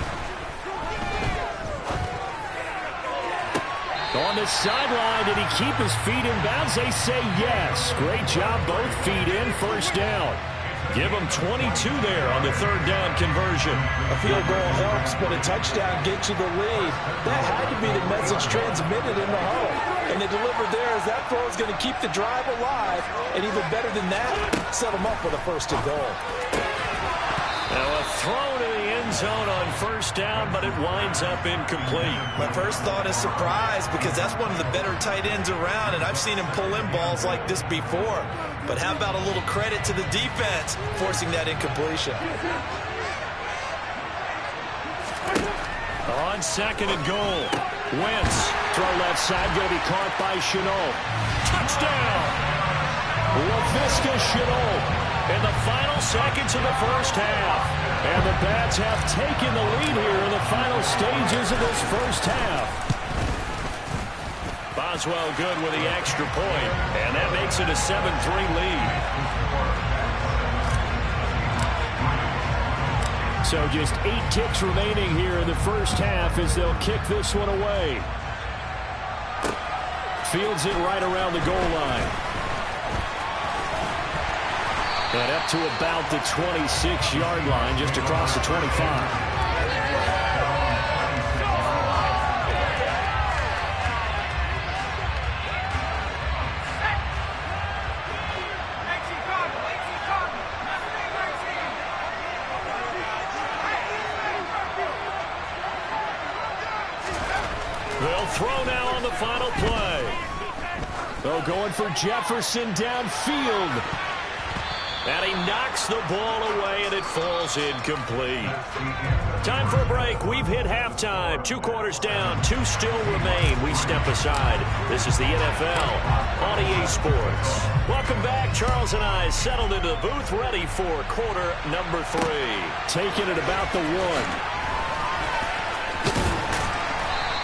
S3: On the sideline, did he keep his feet in bounds? They say yes. Great job, both feet in, first down.
S1: Give them 22 there on the 3rd down conversion.
S2: A field goal helps, but a touchdown gets you the lead. That had to be the message transmitted in the huddle. And they delivered there as that throw is going to keep the drive alive. And even better than that, set them up with a 1st and goal.
S1: Now a throw to the end zone on 1st down, but it winds up incomplete.
S2: My first thought is surprise, because that's one of the better tight ends around, and I've seen him pull in balls like this before. But how about a little credit to the defense forcing that incompletion?
S1: On 2nd and goal, Wentz.
S3: Throw left side, going to be caught by Chenault.
S1: Touchdown!
S3: LaVisca Chenault.
S1: In the final seconds of the first half.
S3: And the Bats have taken the lead here in the final stages of this first half.
S1: Boswell good with the extra point, and that makes it a 7-3 lead.
S3: So just 8 ticks remaining here in the first half as they'll kick this one away. Fields it right around the goal line. And up to about the 26-yard line, just across the 25.
S1: They'll throw now on the final play.
S3: Oh, going for Jefferson downfield.
S1: And he knocks the ball away, and it falls incomplete. Time for a break. We've hit halftime. 2 quarters down. 2 still remain. We step aside. This is the NFL on EA Sports. Welcome back. Charles and I settled into the booth, ready for quarter number 3.
S3: Taking it about the 1.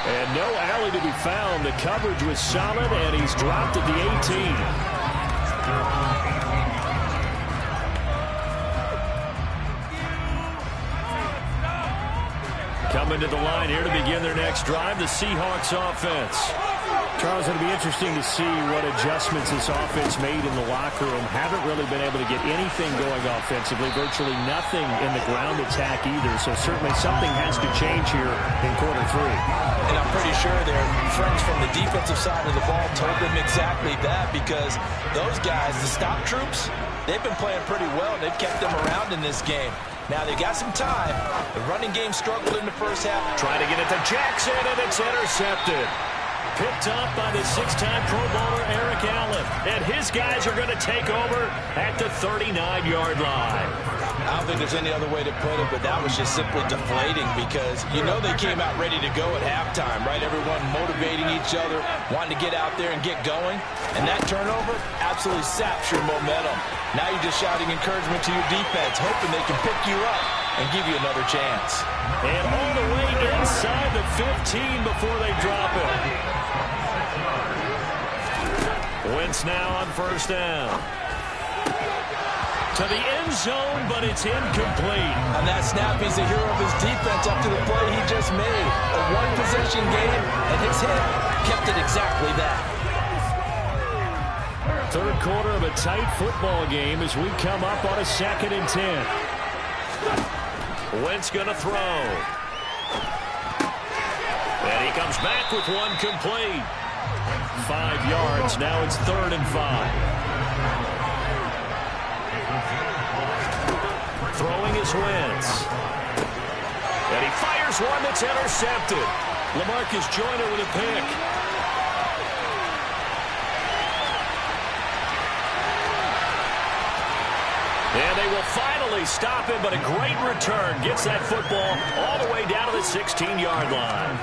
S3: And no alley to be found. The coverage was solid, and he's dropped at the 18. Coming to the line here to begin their next drive, the Seahawks offense. Charles, it'll be interesting to see what adjustments this offense made in the locker room. Haven't really been able to get anything going offensively, virtually nothing in the ground attack either. So certainly something has to change here in quarter 3.
S2: And I'm pretty sure their friends from the defensive side of the ball told them exactly that, because those guys, the stop troops, they've been playing pretty well. They've kept them around in this game. Now they got some time. The running game struggled in the first half.
S1: Trying to get it to Jackson, and it's intercepted. Picked up by the 6-time Pro Bowler Eric Allen. And his guys are going to take over at the 39-yard line.
S2: I don't think there's any other way to put it, but that was just simply deflating, because you know they came out ready to go at halftime, right? Everyone motivating each other, wanting to get out there and get going. And that turnover absolutely saps your momentum. Now you're just shouting encouragement to your defense, hoping they can pick you up and give you another chance.
S1: And all the way inside the 15 before they drop it. Wentz now on first down. To the end zone, but it's incomplete.
S2: On that snap, he's the hero of his defense up to the play he just made. A one-possession game, and his hit kept it exactly that.
S3: Third quarter of a tight football game as we come up on a 2nd and 10.
S1: Wentz going to throw. And he comes back with one complete.
S3: 5 yards. Now it's 3rd and 5.
S1: Throwing is Wentz. And he fires one that's intercepted. LaMarcus Joyner with a pick. And they will finally stop him, but a great return. Gets that football all the way down to the 16-yard line.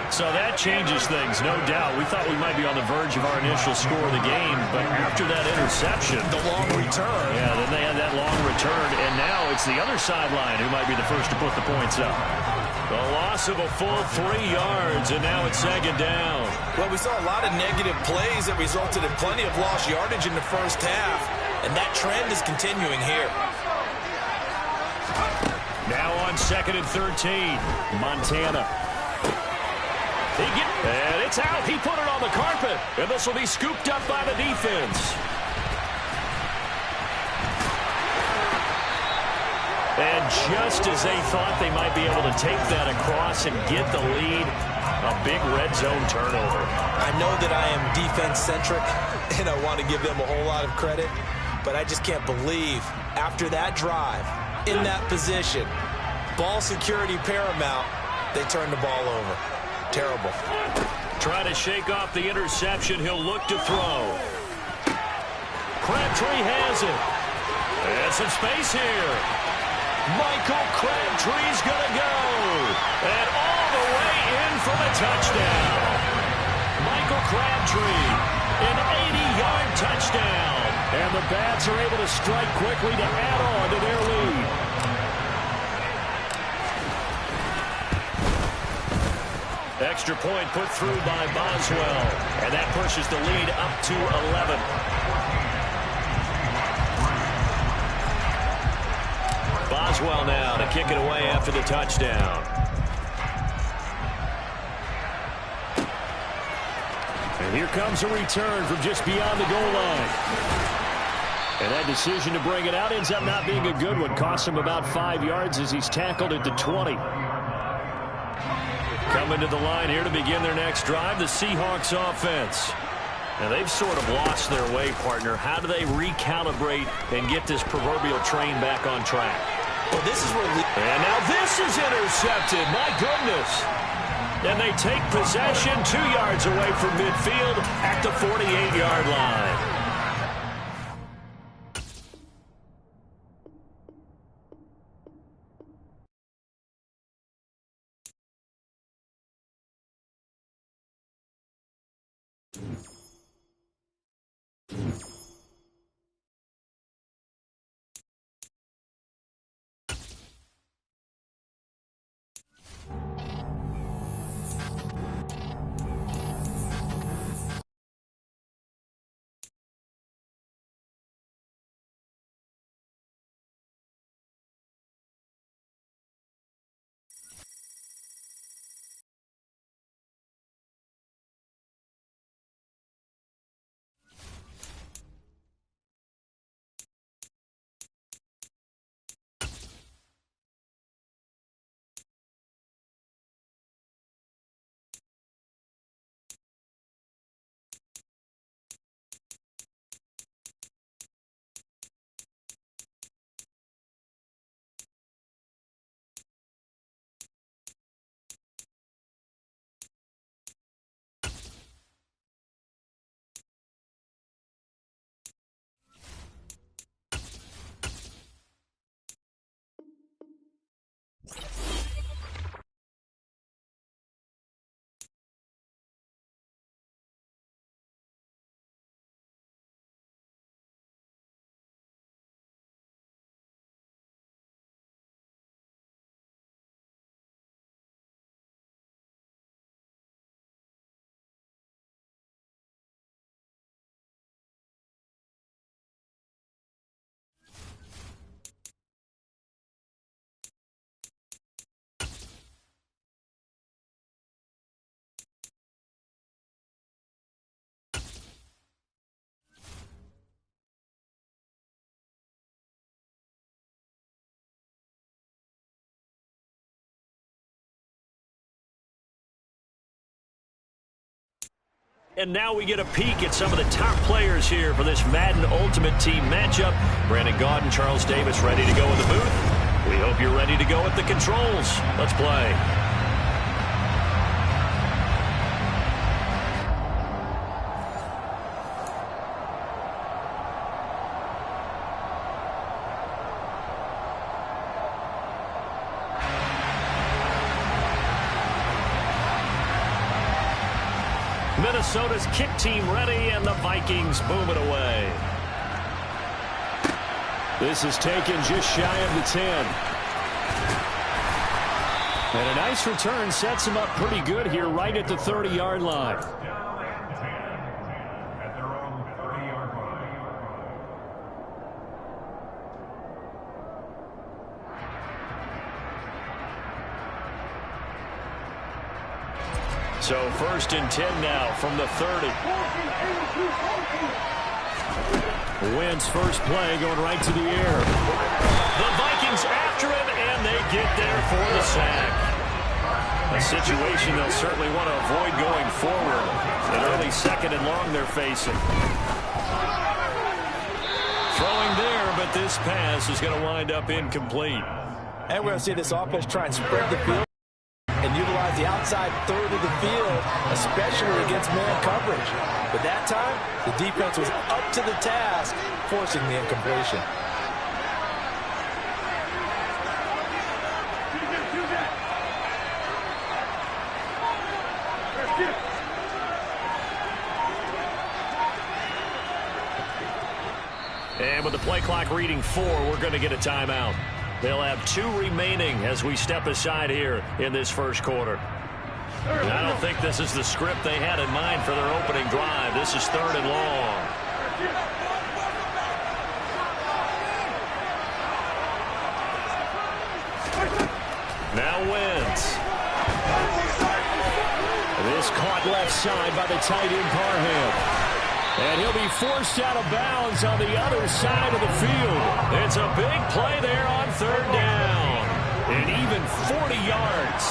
S1: So that changes things, no doubt. We thought we might be on the verge of our initial score of the game, but after that interception,
S2: the long return.
S1: Yeah, then they had that long return, and now it's the other sideline who might be the first to put the points up. The loss of a full 3 yards, and now it's 2nd down.
S2: Well, we saw a lot of negative plays that resulted in plenty of lost yardage in the first half, and that trend is continuing here.
S1: Now on 2nd and 13, Montana. And it's out. He put it on the carpet. And this will be scooped up by the defense. And just as they thought they might be able to take that across and get the lead, a big red zone turnover.
S2: I know that I am defense-centric, and I want to give them a whole lot of credit, but I just can't believe after that drive, in that position, ball security paramount, they turned the ball over. Terrible.
S1: Trying to shake off the interception. He'll look to throw. Crabtree has it. And some space here. Michael Crabtree's going to go. And all the way in for the touchdown. Michael Crabtree, an 80-yard touchdown.
S3: And the Bats are able to strike quickly to add on to their lead.
S1: Extra point put through by Boswell. And that pushes the lead up to 11. Boswell now to kick it away after the touchdown.
S3: And here comes a return from just beyond the goal line. And that decision to bring it out ends up not being a good one. Costs him about 5 yards as he's tackled at the 20.
S1: Coming to the line here to begin their next drive, the Seahawks offense. Now, they've sort of lost their way, partner. How do they recalibrate and get this proverbial train back on track?
S2: Well, this is where...
S1: And now this is intercepted. My goodness. And they take possession 2 yards away from midfield at the 48-yard line. And now we get a peek at some of the top players here for this Madden Ultimate Team matchup. Brandon Gaudin and Charles Davis ready to go in the booth. We hope you're ready to go at the controls. Let's play. Minnesota's kick team ready, and the Vikings boom it away.
S3: This is taken just shy of the 10. And a nice return sets him up pretty good here right at the 30-yard line.
S1: So 1st and 10 now from the 30.
S3: Wentz first play going right to the air.
S1: The Vikings after him, and they get there for the sack. A situation they'll certainly want to avoid going forward. An early 2nd and long they're facing. Throwing there, but this pass is going to wind up incomplete.
S2: And we're going to see this offense try and spread the field and utilize the outside third of the field, especially against man coverage. But that time, the defense was up to the task, forcing the incompletion.
S1: And with the play clock reading 4, we're going to get a timeout. They'll have 2 remaining as we step aside here in this first quarter. I don't think this is the script they had in mind for their opening drive. This is 3rd and long. Now Wentz.
S3: This caught left side by the tight end Parham. And he'll be forced out of bounds on the other side of the field.
S1: It's a big play there on 3rd down.
S3: And even 40 yards.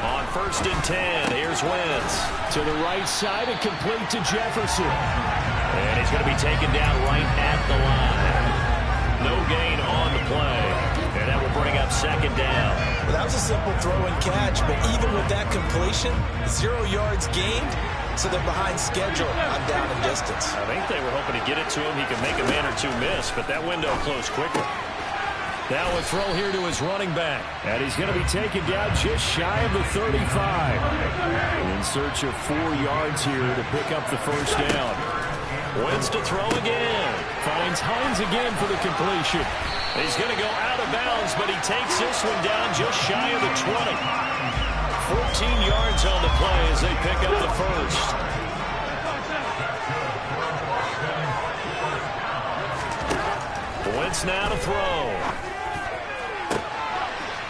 S1: On 1st and 10, here's Wentz.
S3: To the right side and complete to Jefferson.
S1: And he's going to be taken down right at the line. No gain on the play. And that will bring up 2nd down.
S2: Well, that was a simple throw and catch, but even with that completion, 0 yards gained, so they're behind schedule on down and distance.
S1: I think they were hoping to get it to him. He could make a man or two miss, but that window closed quickly.
S3: Now a throw here to his running back. And he's going to be taken down just shy of the 35. In search of 4 yards here to pick up the 1st down.
S1: Wentz to throw again.
S3: Finds Hines again for the completion.
S1: He's going to go out of bounds, but he takes this one down just shy of the 20. 14 yards on the play as they pick up the 1st. Wentz now to throw.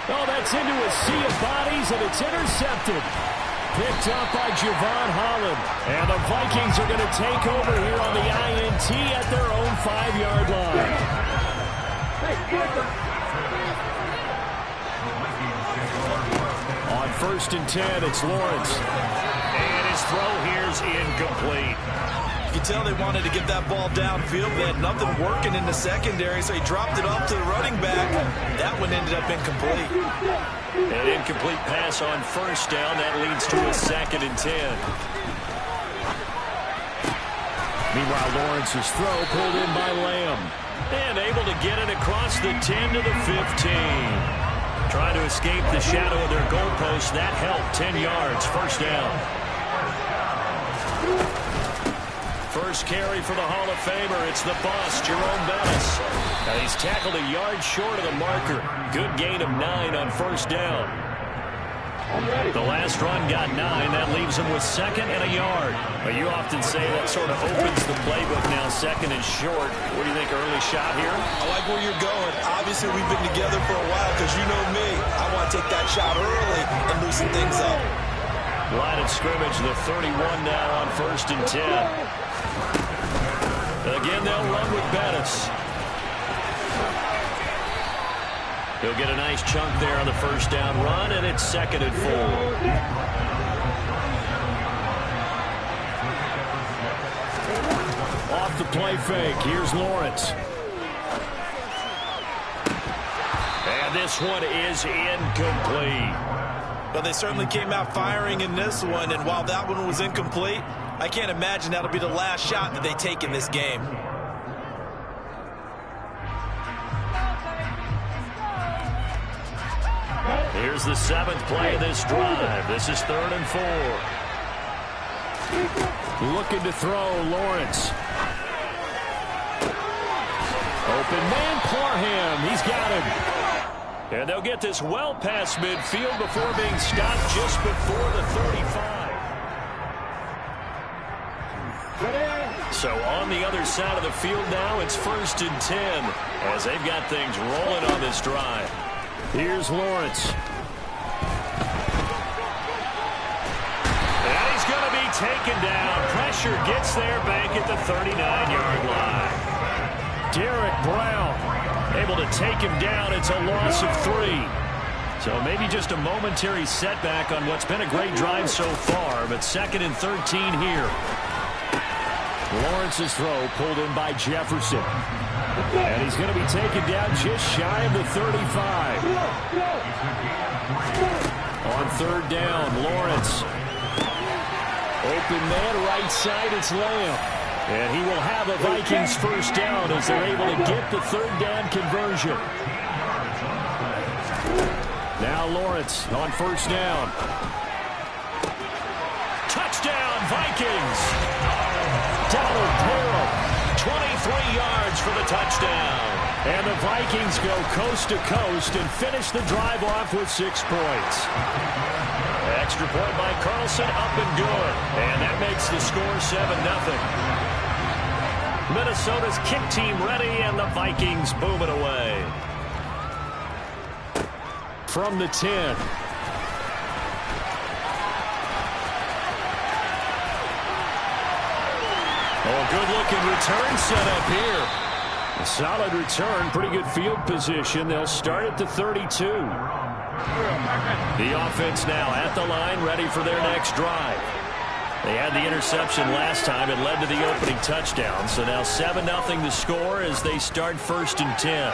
S3: Oh, that's into a sea of bodies, and it's intercepted. Picked up by Javon Holland. And the Vikings are going to take over here on the INT at their own 5-yard line. On 1st and 10, it's Lawrence.
S1: And his throw here's incomplete.
S2: You can tell they wanted to get that ball downfield. They had nothing working in the secondary, so he dropped it off to the running back. That one ended up incomplete.
S1: An incomplete pass on 1st down. That leads to a 2nd and 10.
S3: Meanwhile, Lawrence's throw pulled in by Lamb.
S1: And able to get it across the 10 to the 15. Trying to escape the shadow of their goalpost. That helped. 10 yards. 1st down. First carry for the Hall of Famer. It's the boss, Jerome Bettis. Now he's tackled a yard short of the marker. Good gain of 9 on 1st down. The last run got 9. That leaves him with 2nd and a yard. But you often say that sort of opens the playbook now, 2nd and short. What do you think, early shot here?
S2: I like where you're going. Obviously, we've been together for a while because you know me. I want to take that shot early and loosen things up.
S1: Line of scrimmage, the 31 now on 1st and 10. Again, they'll run with Bettis. He'll get a nice chunk there on the 1st down run, and it's 2nd and 4.
S3: Off the play fake, here's Lawrence.
S1: And this one is incomplete.
S2: Well, they certainly came out firing in this one, and while that one was incomplete, I can't imagine that'll be the last shot that they take in this game.
S1: Here's the 7th play of this drive. This is 3rd and 4.
S3: Looking to throw, Lawrence. Open man, Parham. He's got him.
S1: And they'll get this well past midfield before being stopped just before the 35. So on the other side of the field now, it's 1st and 10 as they've got things rolling on this drive.
S3: Here's Lawrence.
S1: And he's going to be taken down. Pressure gets there back at the 39-yard line.
S3: Derek Brown able to take him down. It's a loss of 3. So maybe just a momentary setback on what's been a great drive so far, but 2nd and 13 here. Lawrence's throw pulled in by Jefferson. And he's going to be taken down just shy of the 35. On 3rd down, Lawrence. Open man, right side, it's Lamb. And he will have a Vikings 1st down as they're able to get the 3rd down conversion. Now Lawrence on 1st down. Touchdown, Vikings!
S1: Donald Parham, 23 yards for the touchdown.
S3: And the Vikings go coast to coast and finish the drive off with 6 points.
S1: Extra point by Carlson, up and good. And that makes the score 7-0. Minnesota's kick team ready, and the Vikings boom it away.
S3: From the 10.
S1: Oh, good-looking return set up here.
S3: A solid return, pretty good field position. They'll start at the 32.
S1: The offense now at the line, ready for their next drive. They had the interception last time. It led to the opening touchdown. So now 7-0 the score as they start 1st and 10.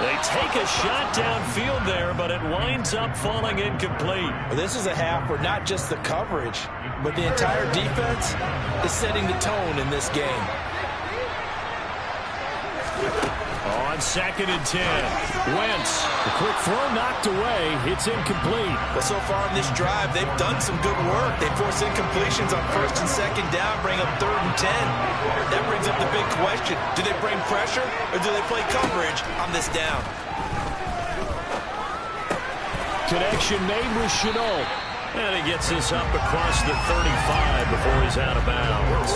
S1: They take a shot downfield there, but it winds up falling incomplete.
S2: This is a half where not just the coverage, but the entire defense is setting the tone in this game.
S1: On 2nd and 10, Wentz.
S3: The quick throw knocked away. It's incomplete.
S2: Well, so far in this drive, they've done some good work. They force incompletions on 1st and 2nd down, bring up 3rd and 10. That brings up the big question. Do they bring pressure, or do they play coverage on this down?
S3: Connection made with Chenault.
S1: And he gets this up across the 35 before he's out of bounds.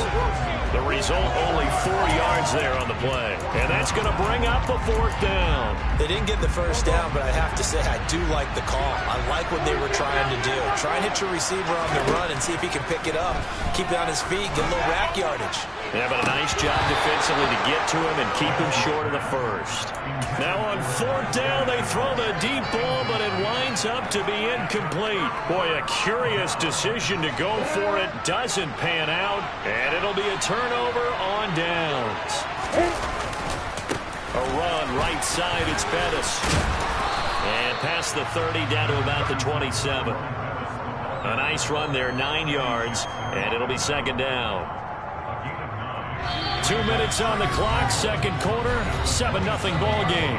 S1: The result, only 4 yards there on the play. And that's going to bring up the 4th down.
S2: They didn't get the 1st down, but I have to say I do like the call. I like what they were trying to do. Try and hit your receiver on the run and see if he can pick it up. Keep it on his feet, get a little rack yardage.
S1: Yeah, but a nice job defensively to get to him and keep him short of the 1st. Now on 4th down, they throw the deep ball, but it winds up to be incomplete. Boy, a curious decision to go for it. Doesn't pan out, and it'll be a turnover on downs. A run right side, it's Bettis. And past the 30 down to about the 27. A nice run there, 9 yards, and it'll be 2nd down.
S3: 2 minutes on the clock, 2nd quarter, 7-0 ball game.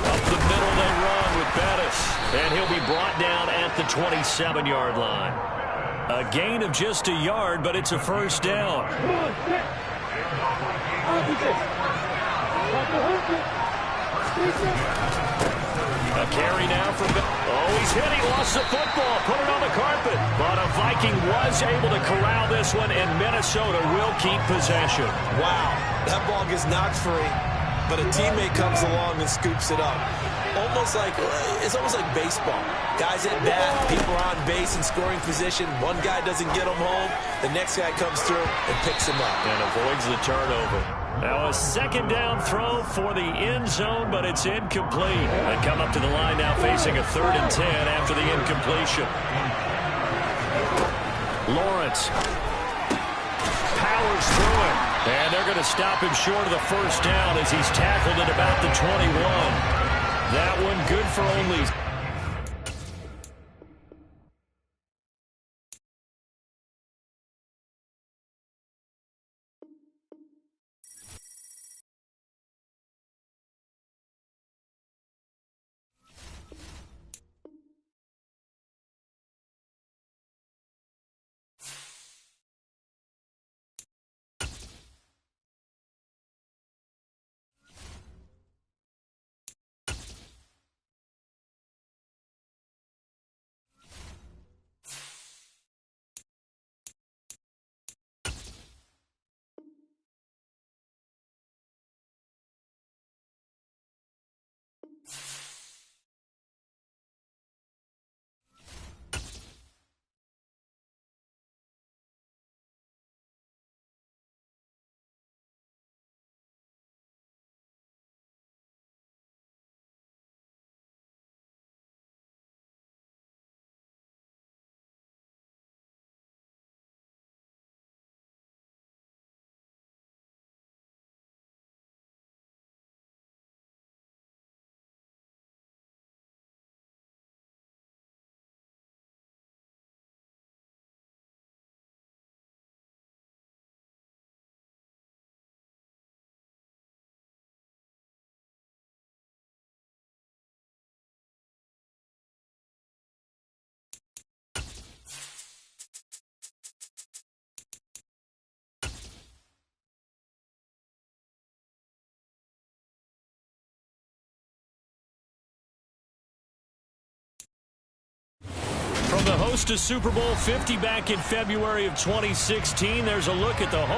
S1: Up the middle they run with Bettis. And he'll be brought down at the 27-yard line. A gain of just a yard, but it's a 1st down. A carry now for Bettis. Oh, he's hit. He lost the football. Put it on the carpet. But a Viking was able to corral this one, and Minnesota will keep possession.
S2: Wow, that ball gets knocked free, but a teammate comes along and scoops it up. It's almost like baseball. Guys at bat, people are on base in scoring position. One guy doesn't get him home. The next guy comes through and picks him up.
S1: And avoids the turnover. Now a 2nd down throw for the end zone, but it's incomplete. They come up to the line now facing a 3rd and 10 after the incompletion. Lawrence powers through it. And they're going to stop him short of the 1st down as he's tackled at about the 21. That one good for only the host of Super Bowl 50 back in February of 2016. There's a look at the home.